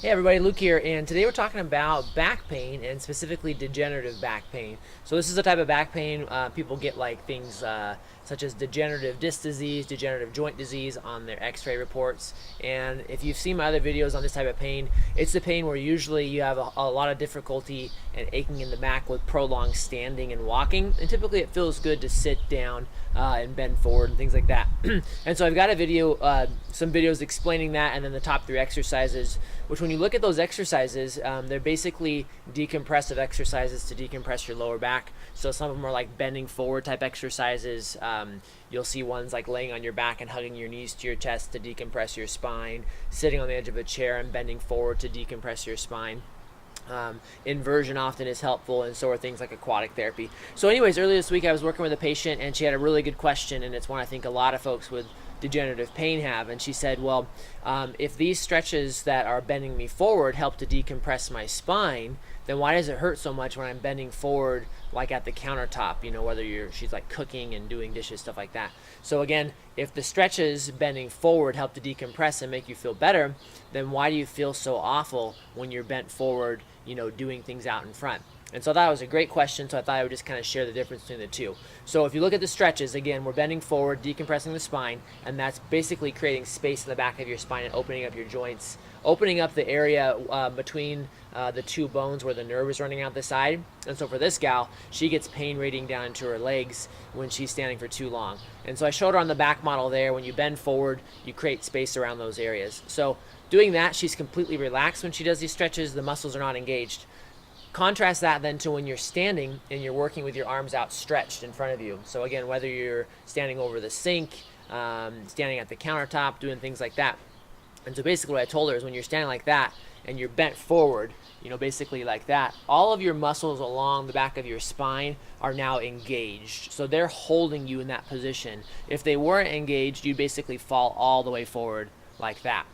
Hey everybody, Luke here, and today we're talking about back pain and specifically degenerative back pain. So this is the type of back pain people get, like things such as degenerative disc disease, degenerative joint disease on their x-ray reports. And if you've seen my other videos on this type of pain, it's the pain where usually you have a lot of difficulty and aching in the back with prolonged standing and walking. And typically it feels good to sit down and bend forward and things like that. And so I've got a video, some videos explaining that, and then the top 3 exercises, which when you look at those exercises, they're basically decompressive exercises to decompress your lower back. So some of them are like bending forward type exercises. You'll see ones like laying on your back and hugging your knees to your chest to decompress your spine, sitting on the edge of a chair and bending forward to decompress your spine. Inversion often is helpful, and so are things like aquatic therapy. So anyways, earlier this week I was working with a patient, and she had a really good question, and it's one I think a lot of folks with degenerative pain have. And she said, well, if these stretches that are bending me forward help to decompress my spine, then why does it hurt so much when I'm bending forward, like at the countertop, whether she's like cooking and doing dishes, stuff like that. So again, if the stretches bending forward help to decompress and make you feel better, then why do you feel so awful when you're bent forward, doing things out in front? And so I thought it was a great question, so I thought I would just kind of share the difference between the two. So if you look at the stretches, again, we're bending forward, decompressing the spine, and that's basically creating space in the back of your spine and opening up your joints, opening up the area between the 2 bones where the nerve is running out the side. And so for this gal, she gets pain radiating down into her legs when she's standing for too long. And so I showed her on the back model there, when you bend forward, you create space around those areas. So doing that, she's completely relaxed when she does these stretches. The muscles are not engaged. Contrast that then to when you're standing and you're working with your arms outstretched in front of you. So again, whether you're standing over the sink, standing at the countertop, doing things like that. And so basically what I told her is when you're standing like that and you're bent forward, basically like that, all of your muscles along the back of your spine are now engaged. So they're holding you in that position. If they weren't engaged, you'd basically fall all the way forward like that.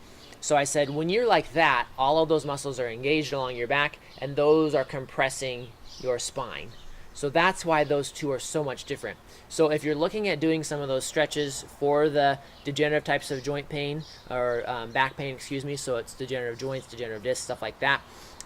So I said, when you're like that, all of those muscles are engaged along your back, and those are compressing your spine. So that's why those two are so much different. So if you're looking at doing some of those stretches for the degenerative types of joint pain, or back pain, so it's degenerative joints, degenerative discs, stuff like that,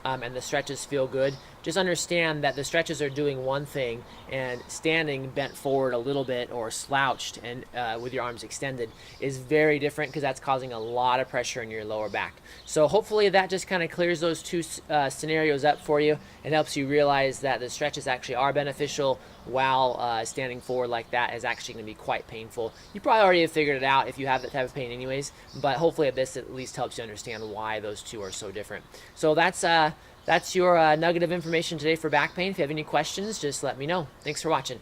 and the stretches feel good, just understand that the stretches are doing one thing, and standing bent forward a little bit or slouched and with your arms extended is very different, because that's causing a lot of pressure in your lower back. So hopefully that just kind of clears those 2 scenarios up for you and helps you realize that the stretches actually are beneficial, while standing forward like that is actually going to be quite painful. You probably already have figured it out if you have that type of pain anyways, but hopefully this at least helps you understand why those 2 are so different. So that's your nugget of information today for back pain. If you have any questions, just let me know. Thanks for watching.